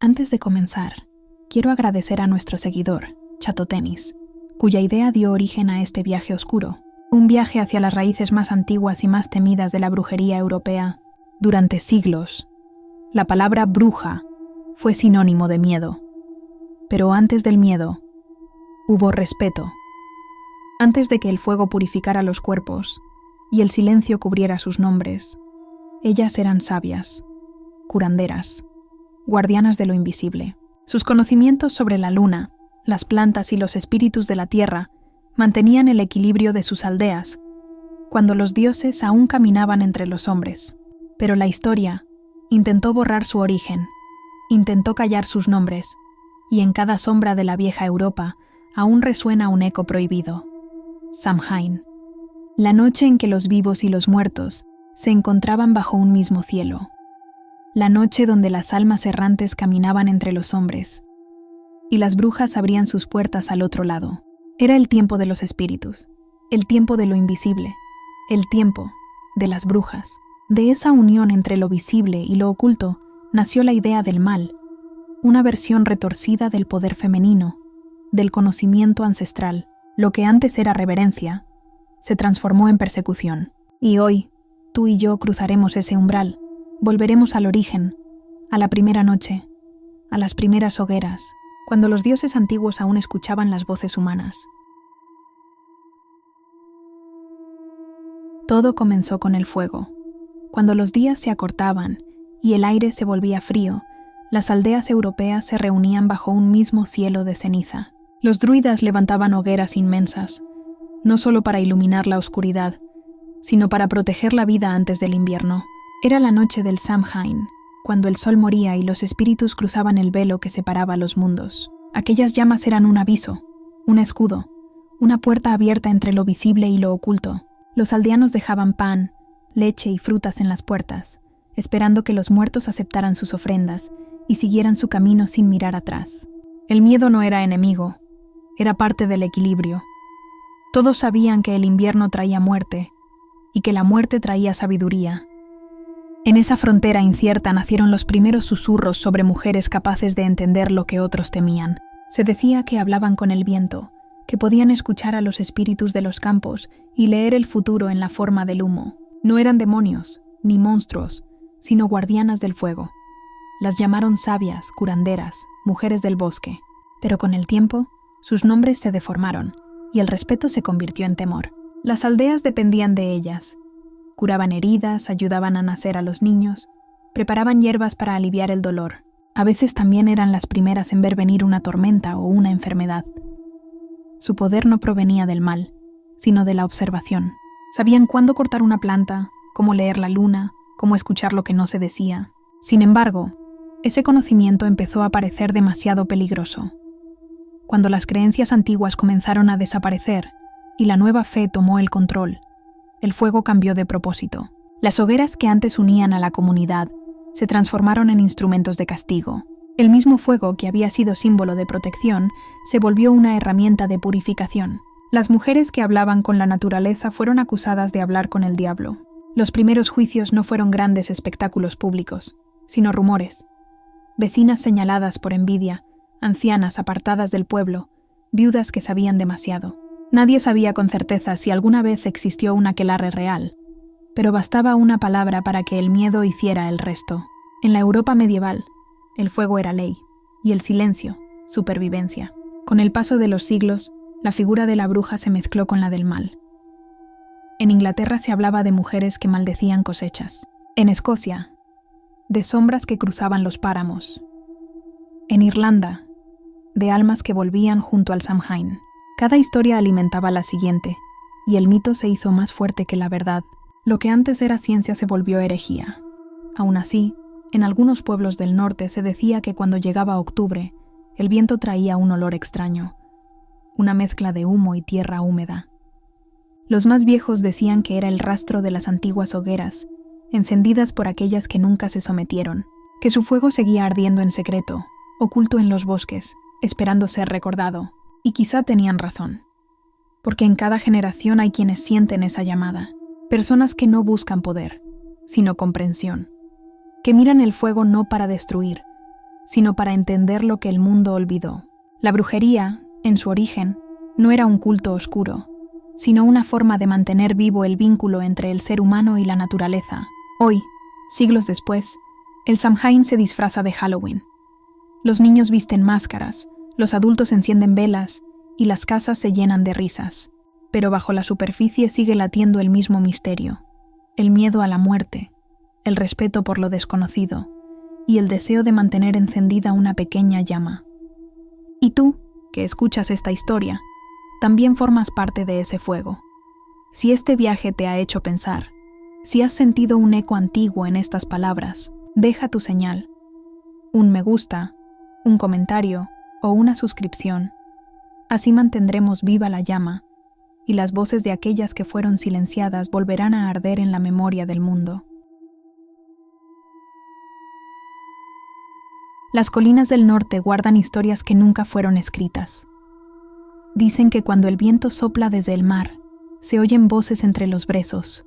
Antes de comenzar, quiero agradecer a nuestro seguidor, Chato Tenis, cuya idea dio origen a este viaje oscuro, un viaje hacia las raíces más antiguas y más temidas de la brujería europea. Durante siglos, la palabra bruja fue sinónimo de miedo. Pero antes del miedo, hubo respeto. Antes de que el fuego purificara los cuerpos y el silencio cubriera sus nombres, ellas eran sabias, curanderas, guardianas de lo invisible. Sus conocimientos sobre la luna, las plantas y los espíritus de la tierra mantenían el equilibrio de sus aldeas, cuando los dioses aún caminaban entre los hombres. Pero la historia intentó borrar su origen, intentó callar sus nombres, y en cada sombra de la vieja Europa aún resuena un eco prohibido. Samhain, la noche en que los vivos y los muertos se encontraban bajo un mismo cielo. La noche donde las almas errantes caminaban entre los hombres, y las brujas abrían sus puertas al otro lado. Era el tiempo de los espíritus, el tiempo de lo invisible, el tiempo de las brujas. De esa unión entre lo visible y lo oculto nació la idea del mal, una versión retorcida del poder femenino, del conocimiento ancestral. Lo que antes era reverencia, se transformó en persecución. Y hoy, tú y yo cruzaremos ese umbral, volveremos al origen, a la primera noche, a las primeras hogueras, cuando los dioses antiguos aún escuchaban las voces humanas. Todo comenzó con el fuego. Cuando los días se acortaban y el aire se volvía frío, las aldeas europeas se reunían bajo un mismo cielo de ceniza. Los druidas levantaban hogueras inmensas, no solo para iluminar la oscuridad, sino para proteger la vida antes del invierno. Era la noche del Samhain, cuando el sol moría y los espíritus cruzaban el velo que separaba los mundos. Aquellas llamas eran un aviso, un escudo, una puerta abierta entre lo visible y lo oculto. Los aldeanos dejaban pan, leche y frutas en las puertas, esperando que los muertos aceptaran sus ofrendas y siguieran su camino sin mirar atrás. El miedo no era enemigo, era parte del equilibrio. Todos sabían que el invierno traía muerte y que la muerte traía sabiduría. En esa frontera incierta nacieron los primeros susurros sobre mujeres capaces de entender lo que otros temían. Se decía que hablaban con el viento, que podían escuchar a los espíritus de los campos y leer el futuro en la forma del humo. No eran demonios, ni monstruos, sino guardianas del fuego. Las llamaron sabias, curanderas, mujeres del bosque. Pero con el tiempo, sus nombres se deformaron y el respeto se convirtió en temor. Las aldeas dependían de ellas. Curaban heridas, ayudaban a nacer a los niños, preparaban hierbas para aliviar el dolor. A veces también eran las primeras en ver venir una tormenta o una enfermedad. Su poder no provenía del mal, sino de la observación. Sabían cuándo cortar una planta, cómo leer la luna, cómo escuchar lo que no se decía. Sin embargo, ese conocimiento empezó a parecer demasiado peligroso. Cuando las creencias antiguas comenzaron a desaparecer y la nueva fe tomó el control, el fuego cambió de propósito. Las hogueras que antes unían a la comunidad se transformaron en instrumentos de castigo. El mismo fuego que había sido símbolo de protección se volvió una herramienta de purificación. Las mujeres que hablaban con la naturaleza fueron acusadas de hablar con el diablo. Los primeros juicios no fueron grandes espectáculos públicos, sino rumores. Vecinas señaladas por envidia, ancianas apartadas del pueblo, viudas que sabían demasiado. Nadie sabía con certeza si alguna vez existió un aquelarre real, pero bastaba una palabra para que el miedo hiciera el resto. En la Europa medieval, el fuego era ley, y el silencio, supervivencia. Con el paso de los siglos, la figura de la bruja se mezcló con la del mal. En Inglaterra se hablaba de mujeres que maldecían cosechas. En Escocia, de sombras que cruzaban los páramos. En Irlanda, de almas que volvían junto al Samhain. Cada historia alimentaba la siguiente, y el mito se hizo más fuerte que la verdad. Lo que antes era ciencia se volvió herejía. Aún así, en algunos pueblos del norte se decía que cuando llegaba octubre, el viento traía un olor extraño, una mezcla de humo y tierra húmeda. Los más viejos decían que era el rastro de las antiguas hogueras, encendidas por aquellas que nunca se sometieron, que su fuego seguía ardiendo en secreto, oculto en los bosques, esperando ser recordado. Y quizá tenían razón, porque en cada generación hay quienes sienten esa llamada, personas que no buscan poder, sino comprensión, que miran el fuego no para destruir, sino para entender lo que el mundo olvidó. La brujería, en su origen, no era un culto oscuro, sino una forma de mantener vivo el vínculo entre el ser humano y la naturaleza. Hoy, siglos después, el Samhain se disfraza de Halloween. Los niños visten máscaras, los adultos encienden velas y las casas se llenan de risas. Pero bajo la superficie sigue latiendo el mismo misterio, el miedo a la muerte, el respeto por lo desconocido y el deseo de mantener encendida una pequeña llama. Y tú, que escuchas esta historia, también formas parte de ese fuego. Si este viaje te ha hecho pensar, si has sentido un eco antiguo en estas palabras, deja tu señal. Un me gusta, un comentario o una suscripción. Así mantendremos viva la llama y las voces de aquellas que fueron silenciadas volverán a arder en la memoria del mundo. Las colinas del norte guardan historias que nunca fueron escritas. Dicen que cuando el viento sopla desde el mar, se oyen voces entre los brezos,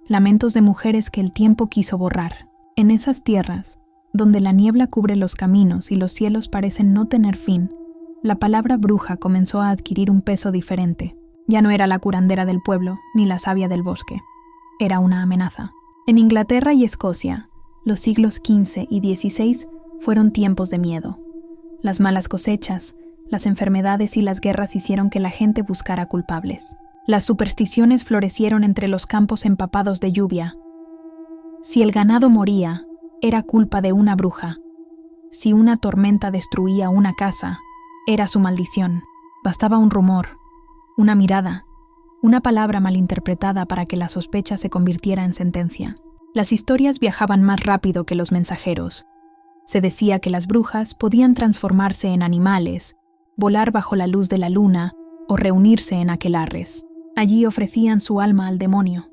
lamentos de mujeres que el tiempo quiso borrar. En esas tierras, donde la niebla cubre los caminos y los cielos parecen no tener fin, la palabra bruja comenzó a adquirir un peso diferente. Ya no era la curandera del pueblo, ni la sabia del bosque. Era una amenaza. En Inglaterra y Escocia, los siglos XV y XVI fueron tiempos de miedo. Las malas cosechas, las enfermedades y las guerras hicieron que la gente buscara culpables. Las supersticiones florecieron entre los campos empapados de lluvia. Si el ganado moría, era culpa de una bruja. Si una tormenta destruía una casa, era su maldición. Bastaba un rumor, una mirada, una palabra malinterpretada para que la sospecha se convirtiera en sentencia. Las historias viajaban más rápido que los mensajeros. Se decía que las brujas podían transformarse en animales, volar bajo la luz de la luna o reunirse en aquelarres. Allí ofrecían su alma al demonio.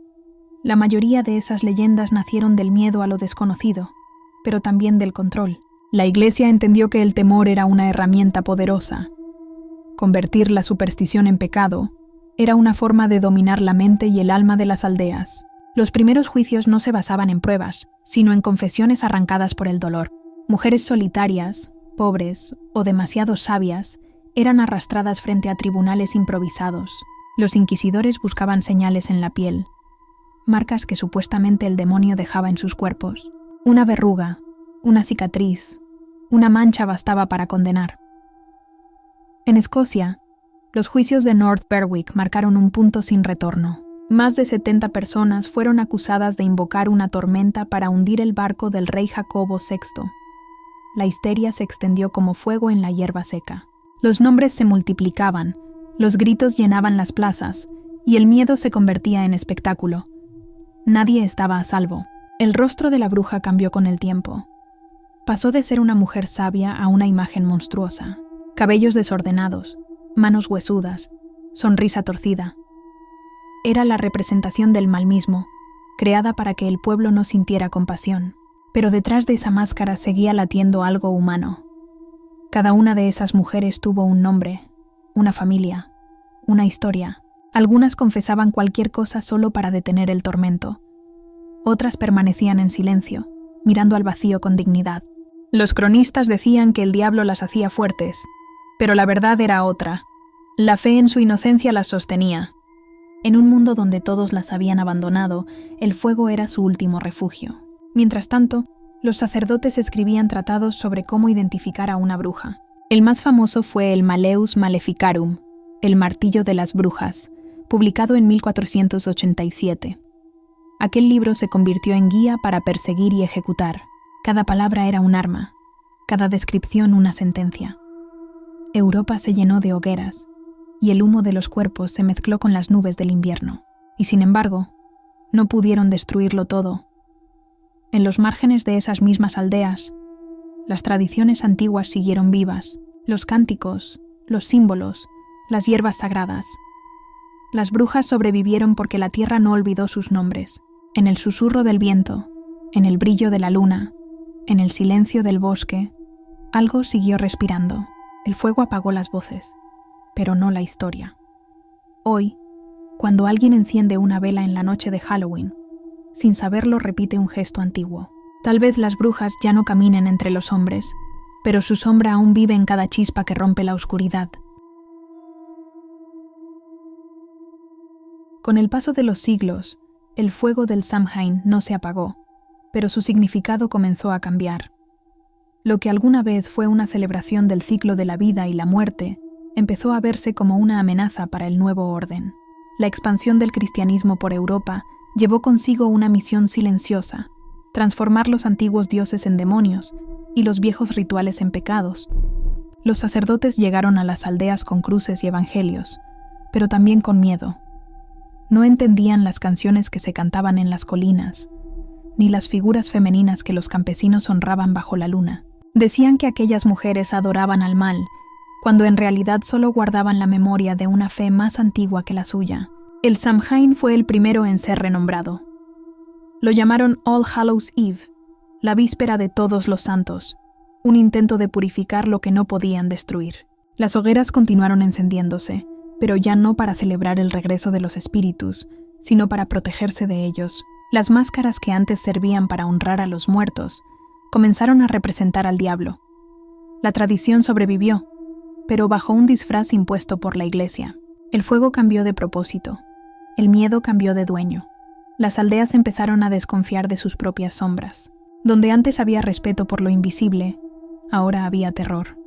La mayoría de esas leyendas nacieron del miedo a lo desconocido, pero también del control. La Iglesia entendió que el temor era una herramienta poderosa. Convertir la superstición en pecado era una forma de dominar la mente y el alma de las aldeas. Los primeros juicios no se basaban en pruebas, sino en confesiones arrancadas por el dolor. Mujeres solitarias, pobres o demasiado sabias eran arrastradas frente a tribunales improvisados. Los inquisidores buscaban señales en la piel, marcas que supuestamente el demonio dejaba en sus cuerpos. Una verruga, una cicatriz, una mancha bastaba para condenar. En Escocia, los juicios de North Berwick marcaron un punto sin retorno. Más de 70 personas fueron acusadas de invocar una tormenta para hundir el barco del rey Jacobo VI. La histeria se extendió como fuego en la hierba seca. Los nombres se multiplicaban, los gritos llenaban las plazas, y el miedo se convertía en espectáculo. Nadie estaba a salvo. El rostro de la bruja cambió con el tiempo. Pasó de ser una mujer sabia a una imagen monstruosa. Cabellos desordenados, manos huesudas, sonrisa torcida. Era la representación del mal mismo, creada para que el pueblo no sintiera compasión. Pero detrás de esa máscara seguía latiendo algo humano. Cada una de esas mujeres tuvo un nombre, una familia, una historia. Algunas confesaban cualquier cosa solo para detener el tormento. Otras permanecían en silencio, mirando al vacío con dignidad. Los cronistas decían que el diablo las hacía fuertes, pero la verdad era otra. La fe en su inocencia las sostenía. En un mundo donde todos las habían abandonado, el fuego era su último refugio. Mientras tanto, los sacerdotes escribían tratados sobre cómo identificar a una bruja. El más famoso fue el Malleus Maleficarum, el martillo de las brujas, publicado en 1487. Aquel libro se convirtió en guía para perseguir y ejecutar. Cada palabra era un arma, cada descripción una sentencia. Europa se llenó de hogueras, y el humo de los cuerpos se mezcló con las nubes del invierno. Y sin embargo, no pudieron destruirlo todo. En los márgenes de esas mismas aldeas, las tradiciones antiguas siguieron vivas, los cánticos, los símbolos, las hierbas sagradas. Las brujas sobrevivieron porque la tierra no olvidó sus nombres. En el susurro del viento, en el brillo de la luna, en el silencio del bosque, algo siguió respirando. El fuego apagó las voces, pero no la historia. Hoy, cuando alguien enciende una vela en la noche de Halloween, sin saberlo repite un gesto antiguo. Tal vez las brujas ya no caminen entre los hombres, pero su sombra aún vive en cada chispa que rompe la oscuridad. Con el paso de los siglos, el fuego del Samhain no se apagó, pero su significado comenzó a cambiar. Lo que alguna vez fue una celebración del ciclo de la vida y la muerte, empezó a verse como una amenaza para el nuevo orden. La expansión del cristianismo por Europa llevó consigo una misión silenciosa: transformar los antiguos dioses en demonios y los viejos rituales en pecados. Los sacerdotes llegaron a las aldeas con cruces y evangelios, pero también con miedo. No entendían las canciones que se cantaban en las colinas, ni las figuras femeninas que los campesinos honraban bajo la luna. Decían que aquellas mujeres adoraban al mal, cuando en realidad solo guardaban la memoria de una fe más antigua que la suya. El Samhain fue el primero en ser renombrado. Lo llamaron All Hallows Eve, la víspera de Todos los Santos, un intento de purificar lo que no podían destruir. Las hogueras continuaron encendiéndose, pero ya no para celebrar el regreso de los espíritus, sino para protegerse de ellos. Las máscaras que antes servían para honrar a los muertos comenzaron a representar al diablo. La tradición sobrevivió, pero bajo un disfraz impuesto por la Iglesia. El fuego cambió de propósito. El miedo cambió de dueño. Las aldeas empezaron a desconfiar de sus propias sombras. Donde antes había respeto por lo invisible, ahora había terror.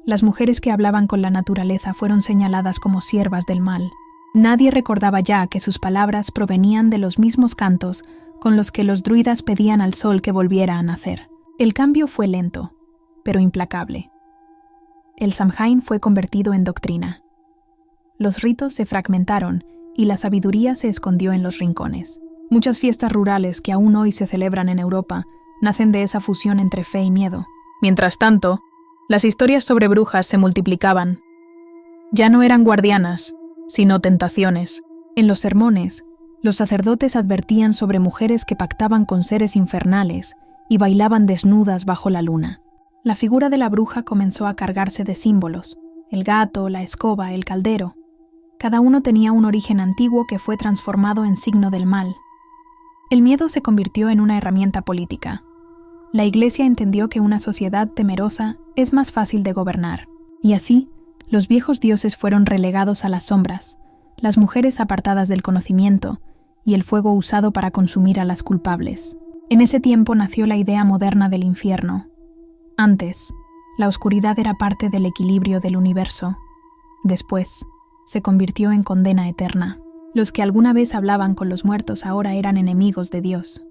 Las mujeres que hablaban con la naturaleza fueron señaladas como siervas del mal. Nadie recordaba ya que sus palabras provenían de los mismos cantos con los que los druidas pedían al sol que volviera a nacer. El cambio fue lento, pero implacable. El Samhain fue convertido en doctrina. Los ritos se fragmentaron y la sabiduría se escondió en los rincones. Muchas fiestas rurales que aún hoy se celebran en Europa nacen de esa fusión entre fe y miedo. Mientras tanto, las historias sobre brujas se multiplicaban. Ya no eran guardianas, sino tentaciones. En los sermones, los sacerdotes advertían sobre mujeres que pactaban con seres infernales y bailaban desnudas bajo la luna. La figura de la bruja comenzó a cargarse de símbolos: el gato, la escoba, el caldero. Cada uno tenía un origen antiguo que fue transformado en signo del mal. El miedo se convirtió en una herramienta política. La Iglesia entendió que una sociedad temerosa es más fácil de gobernar, y así, los viejos dioses fueron relegados a las sombras, las mujeres apartadas del conocimiento y el fuego usado para consumir a las culpables. En ese tiempo nació la idea moderna del infierno. Antes, la oscuridad era parte del equilibrio del universo. Después, se convirtió en condena eterna. Los que alguna vez hablaban con los muertos ahora eran enemigos de Dios.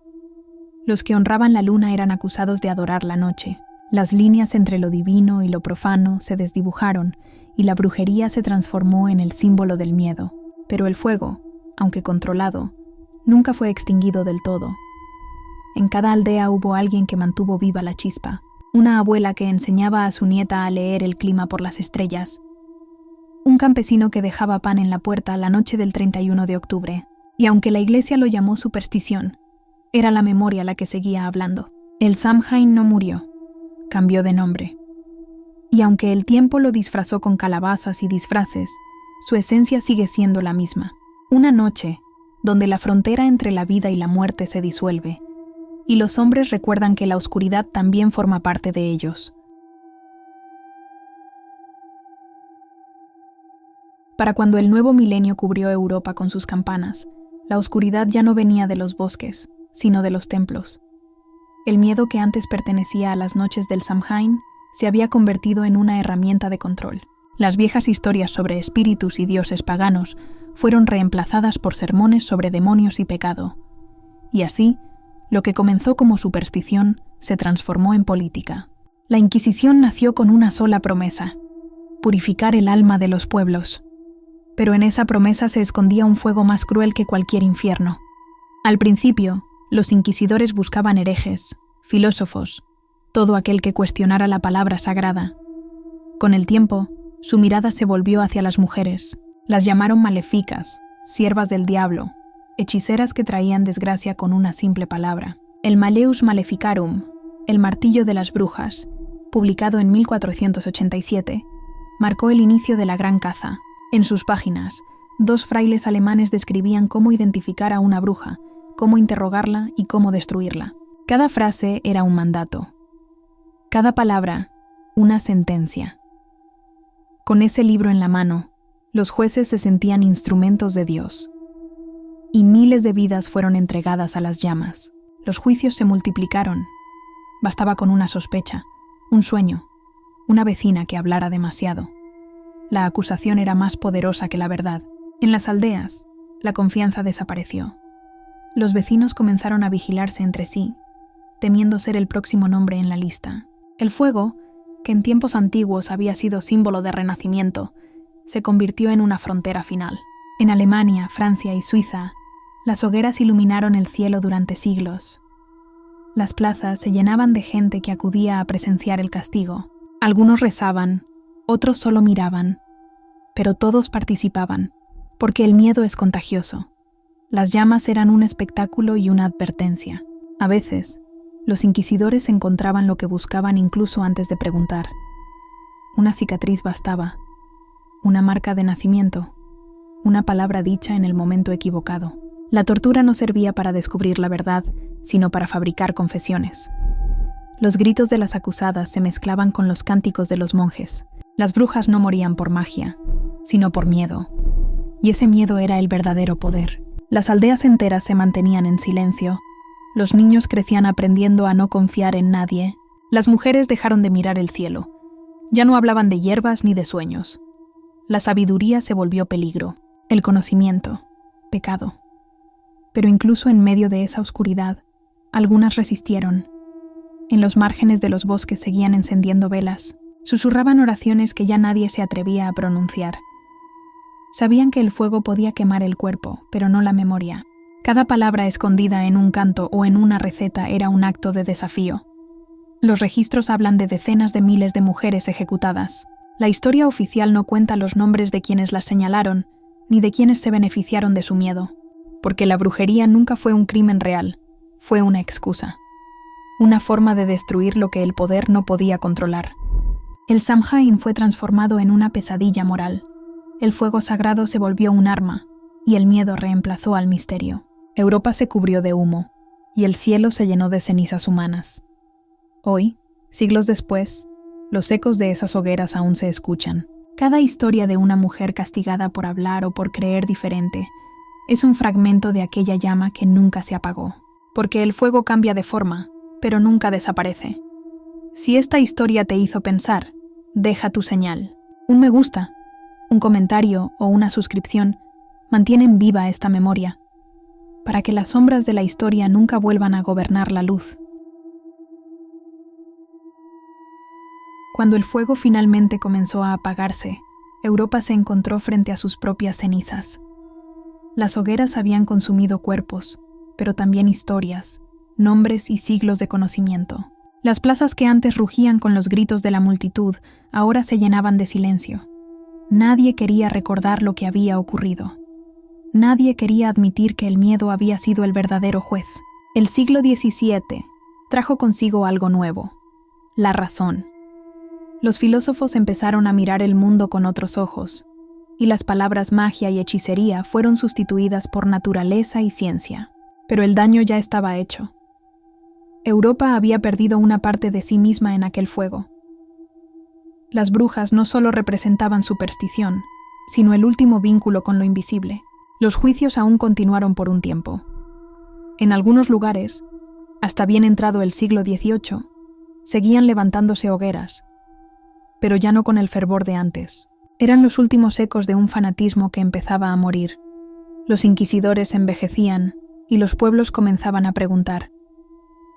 Los que honraban la luna eran acusados de adorar la noche. Las líneas entre lo divino y lo profano se desdibujaron y la brujería se transformó en el símbolo del miedo. Pero el fuego, aunque controlado, nunca fue extinguido del todo. En cada aldea hubo alguien que mantuvo viva la chispa. Una abuela que enseñaba a su nieta a leer el clima por las estrellas. Un campesino que dejaba pan en la puerta la noche del 31 de octubre. Y aunque la Iglesia lo llamó superstición, era la memoria la que seguía hablando. El Samhain no murió, cambió de nombre. Y aunque el tiempo lo disfrazó con calabazas y disfraces, su esencia sigue siendo la misma. Una noche donde la frontera entre la vida y la muerte se disuelve, y los hombres recuerdan que la oscuridad también forma parte de ellos. Para cuando el nuevo milenio cubrió Europa con sus campanas, la oscuridad ya no venía de los bosques, sino de los templos. El miedo que antes pertenecía a las noches del Samhain se había convertido en una herramienta de control. Las viejas historias sobre espíritus y dioses paganos fueron reemplazadas por sermones sobre demonios y pecado. Y así, lo que comenzó como superstición se transformó en política. La Inquisición nació con una sola promesa: purificar el alma de los pueblos. Pero en esa promesa se escondía un fuego más cruel que cualquier infierno. Al principio, los inquisidores buscaban herejes, filósofos, todo aquel que cuestionara la palabra sagrada. Con el tiempo, su mirada se volvió hacia las mujeres. Las llamaron maléficas, siervas del diablo, hechiceras que traían desgracia con una simple palabra. El Malleus Maleficarum, el martillo de las brujas, publicado en 1487, marcó el inicio de la gran caza. En sus páginas, 2 frailes alemanes describían cómo identificar a una bruja, cómo interrogarla y cómo destruirla. Cada frase era un mandato. Cada palabra una sentencia. Con ese libro en la mano, los jueces se sentían instrumentos de Dios, y miles de vidas fueron entregadas a las llamas. Los juicios se multiplicaron. Bastaba con una sospecha, un sueño, una vecina que hablara demasiado. La acusación era más poderosa que la verdad. En las aldeas, la confianza desapareció. Los vecinos comenzaron a vigilarse entre sí, temiendo ser el próximo nombre en la lista. El fuego, que en tiempos antiguos había sido símbolo de renacimiento, se convirtió en una frontera final. En Alemania, Francia y Suiza, las hogueras iluminaron el cielo durante siglos. Las plazas se llenaban de gente que acudía a presenciar el castigo. Algunos rezaban, otros solo miraban, pero todos participaban, porque el miedo es contagioso. Las llamas eran un espectáculo y una advertencia. A veces, los inquisidores encontraban lo que buscaban incluso antes de preguntar. Una cicatriz bastaba, una marca de nacimiento, una palabra dicha en el momento equivocado. La tortura no servía para descubrir la verdad, sino para fabricar confesiones. Los gritos de las acusadas se mezclaban con los cánticos de los monjes. Las brujas no morían por magia, sino por miedo. Y ese miedo era el verdadero poder. Las aldeas enteras se mantenían en silencio. Los niños crecían aprendiendo a no confiar en nadie. Las mujeres dejaron de mirar el cielo. Ya no hablaban de hierbas ni de sueños. La sabiduría se volvió peligro. El conocimiento, pecado. Pero incluso en medio de esa oscuridad, algunas resistieron. En los márgenes de los bosques seguían encendiendo velas. Susurraban oraciones que ya nadie se atrevía a pronunciar. Sabían que el fuego podía quemar el cuerpo, pero no la memoria. Cada palabra escondida en un canto o en una receta era un acto de desafío. Los registros hablan de decenas de miles de mujeres ejecutadas. La historia oficial no cuenta los nombres de quienes las señalaron, ni de quienes se beneficiaron de su miedo, porque la brujería nunca fue un crimen real, fue una excusa. Una forma de destruir lo que el poder no podía controlar. El Samhain fue transformado en una pesadilla moral. El fuego sagrado se volvió un arma, y el miedo reemplazó al misterio. Europa se cubrió de humo, y el cielo se llenó de cenizas humanas. Hoy, siglos después, los ecos de esas hogueras aún se escuchan. Cada historia de una mujer castigada por hablar o por creer diferente es un fragmento de aquella llama que nunca se apagó. Porque el fuego cambia de forma, pero nunca desaparece. Si esta historia te hizo pensar, deja tu señal. Un me gusta, un comentario o una suscripción mantienen viva esta memoria, para que las sombras de la historia nunca vuelvan a gobernar la luz. Cuando el fuego finalmente comenzó a apagarse, Europa se encontró frente a sus propias cenizas. Las hogueras habían consumido cuerpos, pero también historias, nombres y siglos de conocimiento. Las plazas que antes rugían con los gritos de la multitud ahora se llenaban de silencio. Nadie quería recordar lo que había ocurrido. Nadie quería admitir que el miedo había sido el verdadero juez. El siglo XVII trajo consigo algo nuevo: la razón. Los filósofos empezaron a mirar el mundo con otros ojos, y las palabras magia y hechicería fueron sustituidas por naturaleza y ciencia. Pero el daño ya estaba hecho. Europa había perdido una parte de sí misma en aquel fuego. Las brujas no solo representaban superstición, sino el último vínculo con lo invisible. Los juicios aún continuaron por un tiempo. En algunos lugares, hasta bien entrado el siglo XVIII, seguían levantándose hogueras, pero ya no con el fervor de antes. Eran los últimos ecos de un fanatismo que empezaba a morir. Los inquisidores envejecían y los pueblos comenzaban a preguntar: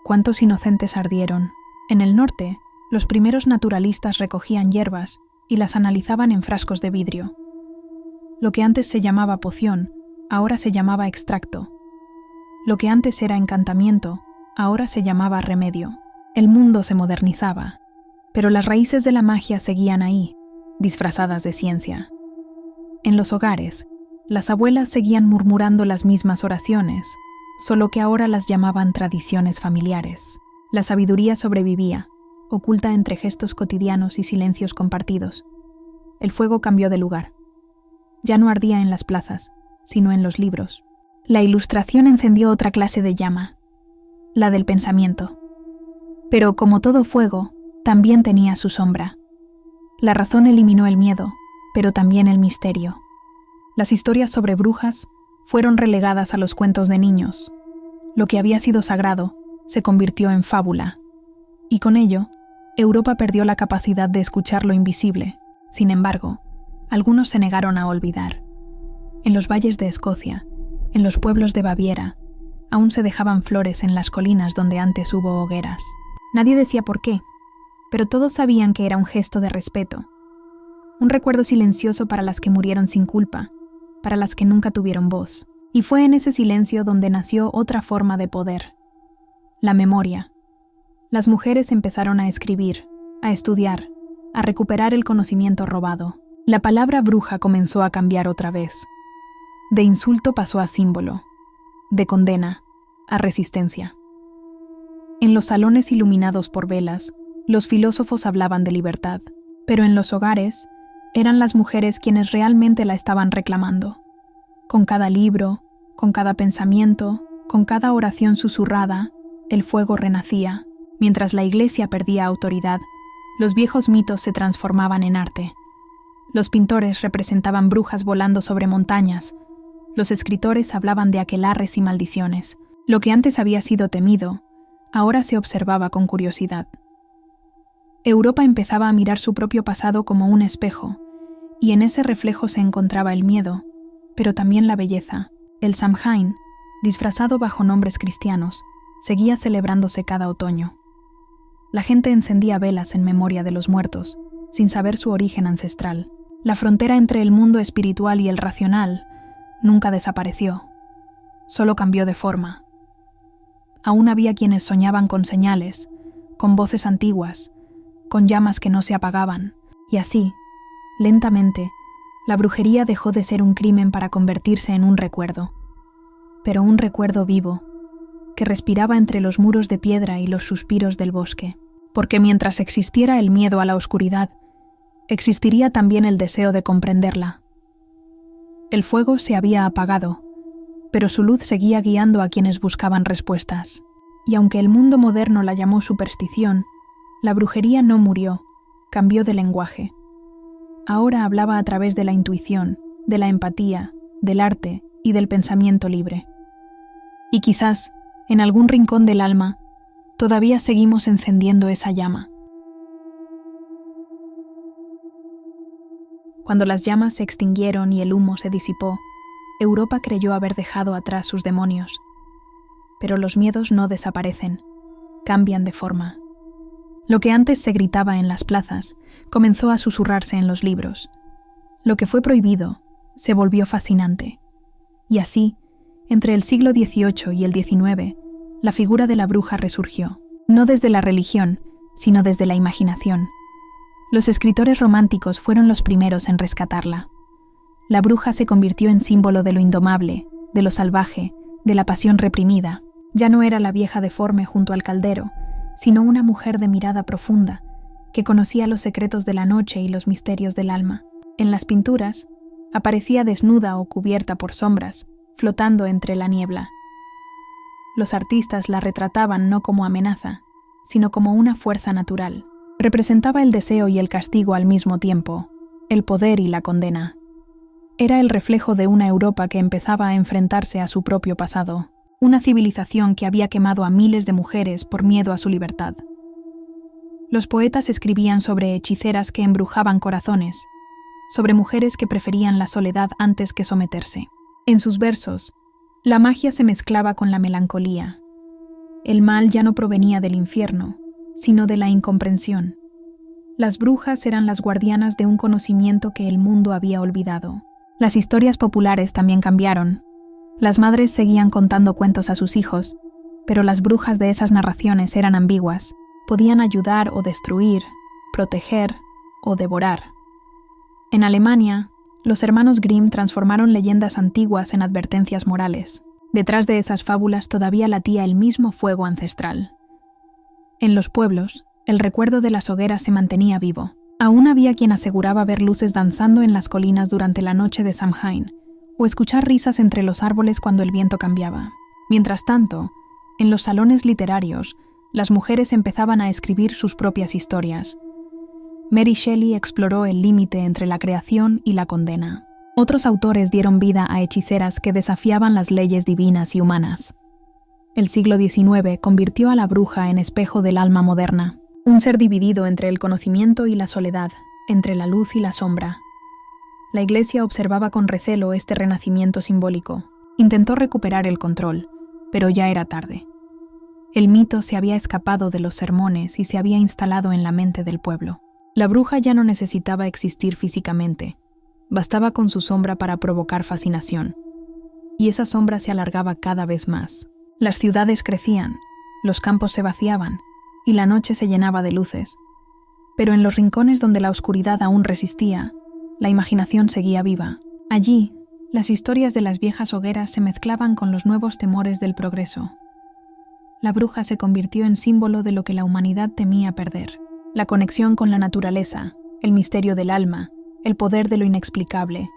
¿cuántos inocentes ardieron? En el norte, los primeros naturalistas recogían hierbas y las analizaban en frascos de vidrio. Lo que antes se llamaba poción, ahora se llamaba extracto. Lo que antes era encantamiento, ahora se llamaba remedio. El mundo se modernizaba, pero las raíces de la magia seguían ahí, disfrazadas de ciencia. En los hogares, las abuelas seguían murmurando las mismas oraciones, solo que ahora las llamaban tradiciones familiares. La sabiduría sobrevivía, oculta entre gestos cotidianos y silencios compartidos. El fuego cambió de lugar. Ya no ardía en las plazas, sino en los libros. La Ilustración encendió otra clase de llama, la del pensamiento. Pero como todo fuego, también tenía su sombra. La razón eliminó el miedo, pero también el misterio. Las historias sobre brujas fueron relegadas a los cuentos de niños. Lo que había sido sagrado se convirtió en fábula, y con ello, Europa perdió la capacidad de escuchar lo invisible. Sin embargo, algunos se negaron a olvidar. En los valles de Escocia, en los pueblos de Baviera, aún se dejaban flores en las colinas donde antes hubo hogueras. Nadie decía por qué, pero todos sabían que era un gesto de respeto. Un recuerdo silencioso para las que murieron sin culpa, para las que nunca tuvieron voz. Y fue en ese silencio donde nació otra forma de poder: la memoria. Las mujeres empezaron a escribir, a estudiar, a recuperar el conocimiento robado. La palabra bruja comenzó a cambiar otra vez. De insulto pasó a símbolo, de condena a resistencia. En los salones iluminados por velas, los filósofos hablaban de libertad, pero en los hogares eran las mujeres quienes realmente la estaban reclamando. Con cada libro, con cada pensamiento, con cada oración susurrada, el fuego renacía. Mientras la iglesia perdía autoridad, los viejos mitos se transformaban en arte. Los pintores representaban brujas volando sobre montañas. Los escritores hablaban de aquelarres y maldiciones. Lo que antes había sido temido, ahora se observaba con curiosidad. Europa empezaba a mirar su propio pasado como un espejo, y en ese reflejo se encontraba el miedo, pero también la belleza. El Samhain, disfrazado bajo nombres cristianos, seguía celebrándose cada otoño. La gente encendía velas en memoria de los muertos, sin saber su origen ancestral. La frontera entre el mundo espiritual y el racional nunca desapareció, solo cambió de forma. Aún había quienes soñaban con señales, con voces antiguas, con llamas que no se apagaban, y así, lentamente, la brujería dejó de ser un crimen para convertirse en un recuerdo, pero un recuerdo vivo, que respiraba entre los muros de piedra y los suspiros del bosque, porque mientras existiera el miedo a la oscuridad, existiría también el deseo de comprenderla. El fuego se había apagado, pero su luz seguía guiando a quienes buscaban respuestas. Y aunque el mundo moderno la llamó superstición, la brujería no murió, cambió de lenguaje. Ahora hablaba a través de la intuición, de la empatía, del arte y del pensamiento libre. Y quizás, en algún rincón del alma, todavía seguimos encendiendo esa llama. Cuando las llamas se extinguieron y el humo se disipó, Europa creyó haber dejado atrás sus demonios. Pero los miedos no desaparecen, cambian de forma. Lo que antes se gritaba en las plazas comenzó a susurrarse en los libros. Lo que fue prohibido se volvió fascinante. Y así, entre el siglo XVIII y el XIX, la figura de la bruja resurgió, no desde la religión, sino desde la imaginación. Los escritores románticos fueron los primeros en rescatarla. La bruja se convirtió en símbolo de lo indomable, de lo salvaje, de la pasión reprimida. Ya no era la vieja deforme junto al caldero, sino una mujer de mirada profunda, que conocía los secretos de la noche y los misterios del alma. En las pinturas, aparecía desnuda o cubierta por sombras, flotando entre la niebla. Los artistas la retrataban no como amenaza, sino como una fuerza natural. Representaba el deseo y el castigo al mismo tiempo, el poder y la condena. Era el reflejo de una Europa que empezaba a enfrentarse a su propio pasado, una civilización que había quemado a miles de mujeres por miedo a su libertad. Los poetas escribían sobre hechiceras que embrujaban corazones, sobre mujeres que preferían la soledad antes que someterse. En sus versos, la magia se mezclaba con la melancolía. El mal ya no provenía del infierno, sino de la incomprensión. Las brujas eran las guardianas de un conocimiento que el mundo había olvidado. Las historias populares también cambiaron. Las madres seguían contando cuentos a sus hijos, pero las brujas de esas narraciones eran ambiguas. Podían ayudar o destruir, proteger o devorar. En Alemania, los hermanos Grimm transformaron leyendas antiguas en advertencias morales. Detrás de esas fábulas todavía latía el mismo fuego ancestral. En los pueblos, el recuerdo de las hogueras se mantenía vivo. Aún había quien aseguraba ver luces danzando en las colinas durante la noche de Samhain, o escuchar risas entre los árboles cuando el viento cambiaba. Mientras tanto, en los salones literarios, las mujeres empezaban a escribir sus propias historias. Mary Shelley exploró el límite entre la creación y la condena. Otros autores dieron vida a hechiceras que desafiaban las leyes divinas y humanas. El siglo XIX convirtió a la bruja en espejo del alma moderna, un ser dividido entre el conocimiento y la soledad, entre la luz y la sombra. La Iglesia observaba con recelo este renacimiento simbólico. Intentó recuperar el control, pero ya era tarde. El mito se había escapado de los sermones y se había instalado en la mente del pueblo. La bruja ya no necesitaba existir físicamente. Bastaba con su sombra para provocar fascinación. Y esa sombra se alargaba cada vez más. Las ciudades crecían, los campos se vaciaban, y la noche se llenaba de luces. Pero en los rincones donde la oscuridad aún resistía, la imaginación seguía viva. Allí, las historias de las viejas hogueras se mezclaban con los nuevos temores del progreso. La bruja se convirtió en símbolo de lo que la humanidad temía perder: la conexión con la naturaleza, el misterio del alma, el poder de lo inexplicable.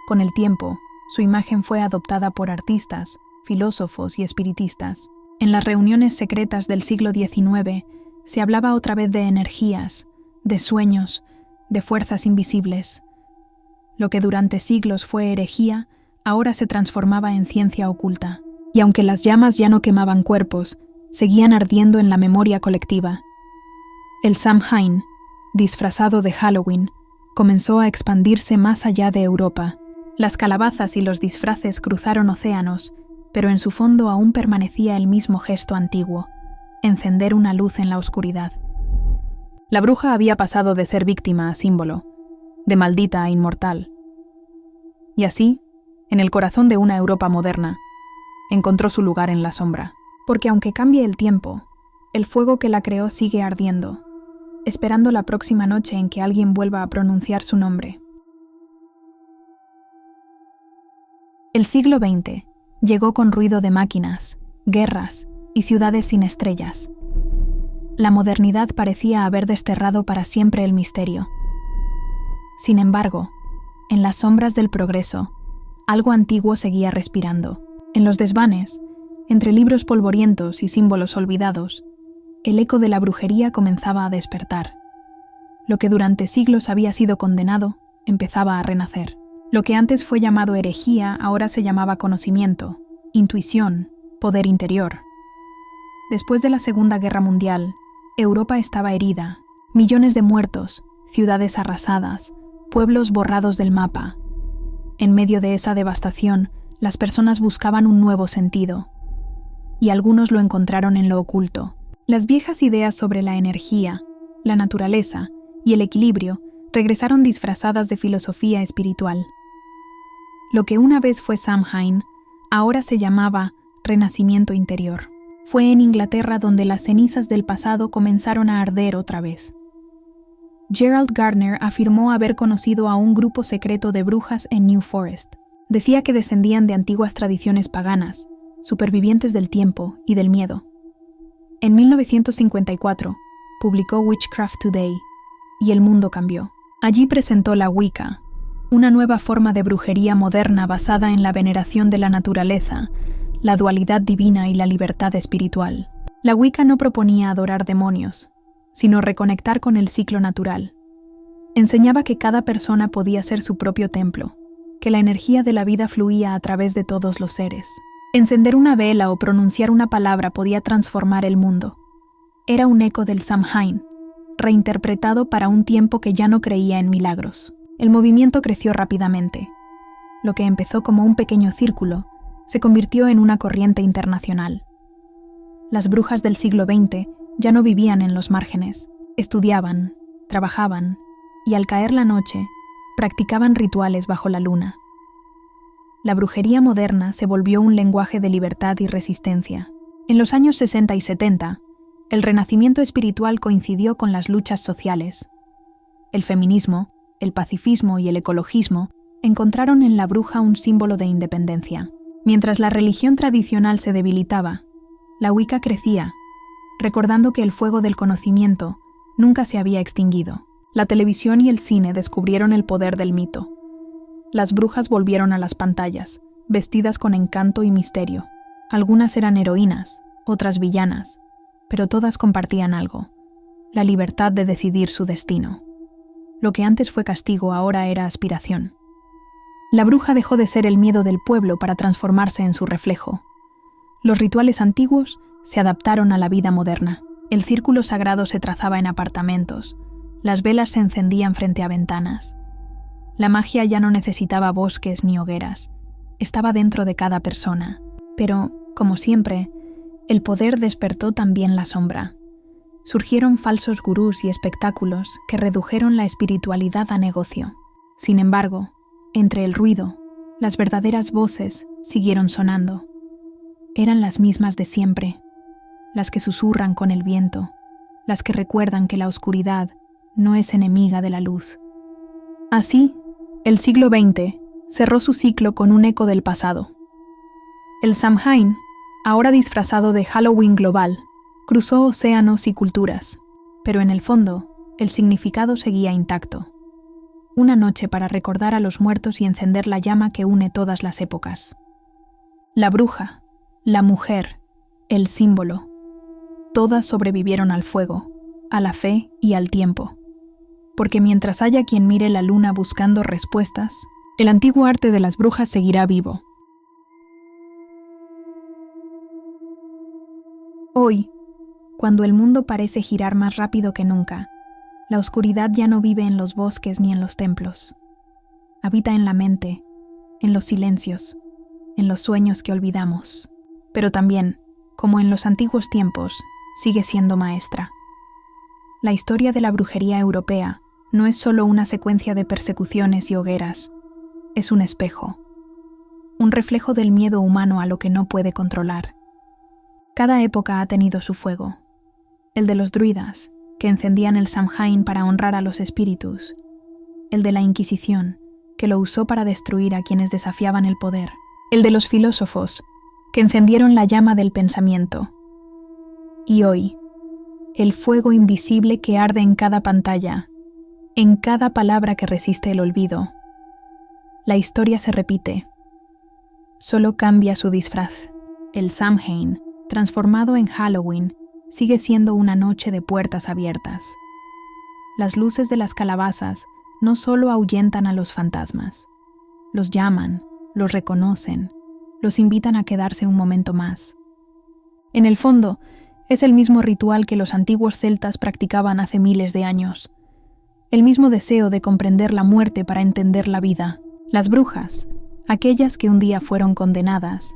Con el tiempo, su imagen fue adoptada por artistas, filósofos y espiritistas. En las reuniones secretas del siglo XIX se hablaba otra vez de energías, de sueños, de fuerzas invisibles. Lo que durante siglos fue herejía, ahora se transformaba en ciencia oculta. Y aunque las llamas ya no quemaban cuerpos, seguían ardiendo en la memoria colectiva. El Samhain, disfrazado de Halloween, comenzó a expandirse más allá de Europa. Las calabazas y los disfraces cruzaron océanos, pero en su fondo aún permanecía el mismo gesto antiguo: encender una luz en la oscuridad. La bruja había pasado de ser víctima a símbolo, de maldita a inmortal. Y así, en el corazón de una Europa moderna, encontró su lugar en la sombra. Porque aunque cambie el tiempo, el fuego que la creó sigue ardiendo, esperando la próxima noche en que alguien vuelva a pronunciar su nombre. El siglo XX llegó con ruido de máquinas, guerras y ciudades sin estrellas. La modernidad parecía haber desterrado para siempre el misterio. Sin embargo, en las sombras del progreso, algo antiguo seguía respirando. En los desvanes, entre libros polvorientos y símbolos olvidados, el eco de la brujería comenzaba a despertar. Lo que durante siglos había sido condenado, empezaba a renacer. Lo que antes fue llamado herejía ahora se llamaba conocimiento, intuición, poder interior. Después de la Segunda Guerra Mundial, Europa estaba herida. Millones de muertos, ciudades arrasadas, pueblos borrados del mapa. En medio de esa devastación, las personas buscaban un nuevo sentido. Y algunos lo encontraron en lo oculto. Las viejas ideas sobre la energía, la naturaleza y el equilibrio regresaron disfrazadas de filosofía espiritual. Lo que una vez fue Samhain, ahora se llamaba renacimiento interior. Fue en Inglaterra donde las cenizas del pasado comenzaron a arder otra vez. Gerald Gardner afirmó haber conocido a un grupo secreto de brujas en New Forest. Decía que descendían de antiguas tradiciones paganas, supervivientes del tiempo y del miedo. En 1954, publicó Witchcraft Today, y el mundo cambió. Allí presentó la Wicca, una nueva forma de brujería moderna basada en la veneración de la naturaleza, la dualidad divina y la libertad espiritual. La Wicca no proponía adorar demonios, sino reconectar con el ciclo natural. Enseñaba que cada persona podía ser su propio templo, que la energía de la vida fluía a través de todos los seres. Encender una vela o pronunciar una palabra podía transformar el mundo. Era un eco del Samhain, reinterpretado para un tiempo que ya no creía en milagros. El movimiento creció rápidamente. Lo que empezó como un pequeño círculo se convirtió en una corriente internacional. Las brujas del siglo XX ya no vivían en los márgenes, estudiaban, trabajaban y al caer la noche, practicaban rituales bajo la luna. La brujería moderna se volvió un lenguaje de libertad y resistencia. En los años 60 y 70, el renacimiento espiritual coincidió con las luchas sociales. El feminismo, el pacifismo y el ecologismo encontraron en la bruja un símbolo de independencia. Mientras la religión tradicional se debilitaba, la Wicca crecía, recordando que el fuego del conocimiento nunca se había extinguido. La televisión y el cine descubrieron el poder del mito. Las brujas volvieron a las pantallas, vestidas con encanto y misterio. Algunas eran heroínas, otras villanas, pero todas compartían algo: la libertad de decidir su destino. Lo que antes fue castigo ahora era aspiración. La bruja dejó de ser el miedo del pueblo para transformarse en su reflejo. Los rituales antiguos se adaptaron a la vida moderna. El círculo sagrado se trazaba en apartamentos. Las velas se encendían frente a ventanas. La magia ya no necesitaba bosques ni hogueras. Estaba dentro de cada persona. Pero, como siempre, el poder despertó también la sombra. Surgieron falsos gurús y espectáculos que redujeron la espiritualidad a negocio. Sin embargo, entre el ruido, las verdaderas voces siguieron sonando. Eran las mismas de siempre, las que susurran con el viento, las que recuerdan que la oscuridad no es enemiga de la luz. Así, el siglo XX cerró su ciclo con un eco del pasado. El Samhain, ahora disfrazado de Halloween global, cruzó océanos y culturas, pero en el fondo, el significado seguía intacto. Una noche para recordar a los muertos y encender la llama que une todas las épocas. La bruja, la mujer, el símbolo, todas sobrevivieron al fuego, a la fe y al tiempo. Porque mientras haya quien mire la luna buscando respuestas, el antiguo arte de las brujas seguirá vivo. Hoy, cuando el mundo parece girar más rápido que nunca, la oscuridad ya no vive en los bosques ni en los templos. Habita en la mente, en los silencios, en los sueños que olvidamos. Pero también, como en los antiguos tiempos, sigue siendo maestra. La historia de la brujería europea no es solo una secuencia de persecuciones y hogueras, es un espejo, un reflejo del miedo humano a lo que no puede controlar. Cada época ha tenido su fuego. El de los druidas, que encendían el Samhain para honrar a los espíritus. El de la Inquisición, que lo usó para destruir a quienes desafiaban el poder. El de los filósofos, que encendieron la llama del pensamiento. Y hoy, el fuego invisible que arde en cada pantalla, en cada palabra que resiste el olvido. La historia se repite. Solo cambia su disfraz. El Samhain, transformado en Halloween, sigue siendo una noche de puertas abiertas. Las luces de las calabazas no solo ahuyentan a los fantasmas, los llaman, los reconocen, los invitan a quedarse un momento más. En el fondo, es el mismo ritual que los antiguos celtas practicaban hace miles de años. El mismo deseo de comprender la muerte para entender la vida. Las brujas, aquellas que un día fueron condenadas,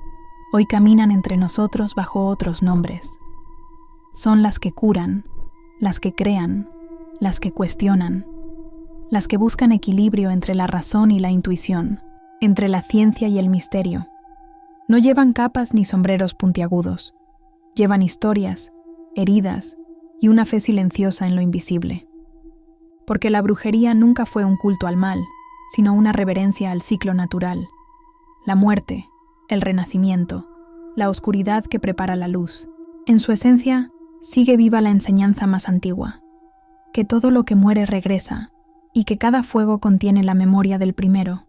hoy caminan entre nosotros bajo otros nombres. Son las que curan, las que crean, las que cuestionan, las que buscan equilibrio entre la razón y la intuición, entre la ciencia y el misterio. No llevan capas ni sombreros puntiagudos, llevan historias, heridas y una fe silenciosa en lo invisible. Porque la brujería nunca fue un culto al mal, sino una reverencia al ciclo natural, la muerte, el renacimiento, la oscuridad que prepara la luz. En su esencia, sigue viva la enseñanza más antigua, que todo lo que muere regresa y que cada fuego contiene la memoria del primero.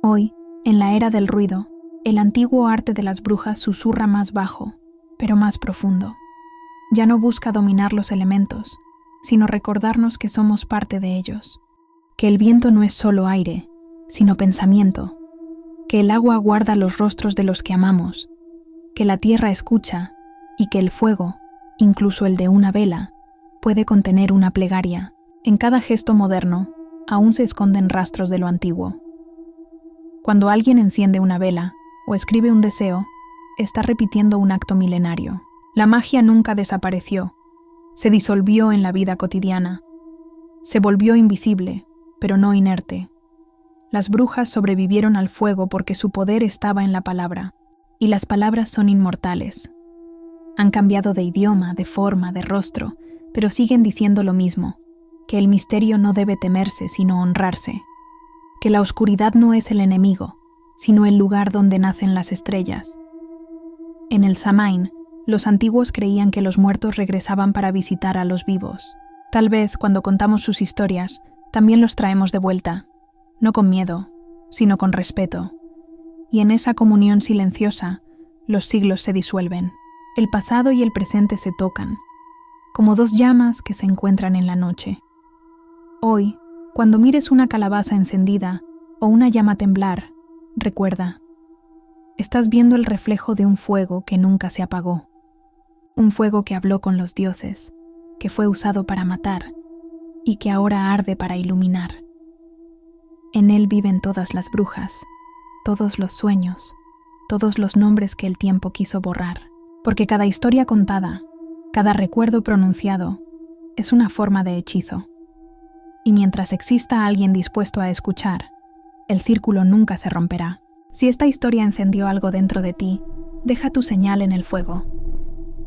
Hoy, en la era del ruido, el antiguo arte de las brujas susurra más bajo, pero más profundo. Ya no busca dominar los elementos, sino recordarnos que somos parte de ellos, que el viento no es solo aire, sino pensamiento, que el agua guarda los rostros de los que amamos, que la tierra escucha y que el fuego, incluso el de una vela, puede contener una plegaria. En cada gesto moderno, aún se esconden rastros de lo antiguo. Cuando alguien enciende una vela o escribe un deseo, está repitiendo un acto milenario. La magia nunca desapareció, se disolvió en la vida cotidiana. Se volvió invisible, pero no inerte. Las brujas sobrevivieron al fuego porque su poder estaba en la palabra, y las palabras son inmortales. Han cambiado de idioma, de forma, de rostro, pero siguen diciendo lo mismo, que el misterio no debe temerse, sino honrarse, que la oscuridad no es el enemigo, sino el lugar donde nacen las estrellas. En el Samhain, los antiguos creían que los muertos regresaban para visitar a los vivos. Tal vez, cuando contamos sus historias, también los traemos de vuelta, no con miedo, sino con respeto. Y en esa comunión silenciosa, los siglos se disuelven. El pasado y el presente se tocan, como dos llamas que se encuentran en la noche. Hoy, cuando mires una calabaza encendida o una llama temblar, recuerda, estás viendo el reflejo de un fuego que nunca se apagó, un fuego que habló con los dioses, que fue usado para matar y que ahora arde para iluminar. En él viven todas las brujas, todos los sueños, todos los nombres que el tiempo quiso borrar, porque cada historia contada, cada recuerdo pronunciado, es una forma de hechizo. Y mientras exista alguien dispuesto a escuchar, el círculo nunca se romperá. Si esta historia encendió algo dentro de ti, deja tu señal en el fuego.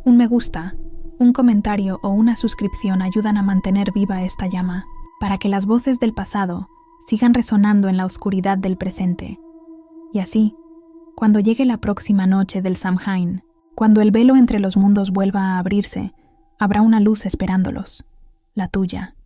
Un me gusta, un comentario o una suscripción ayudan a mantener viva esta llama, para que las voces del pasado sigan resonando en la oscuridad del presente. Y así, cuando llegue la próxima noche del Samhain, cuando el velo entre los mundos vuelva a abrirse, habrá una luz esperándolos, la tuya.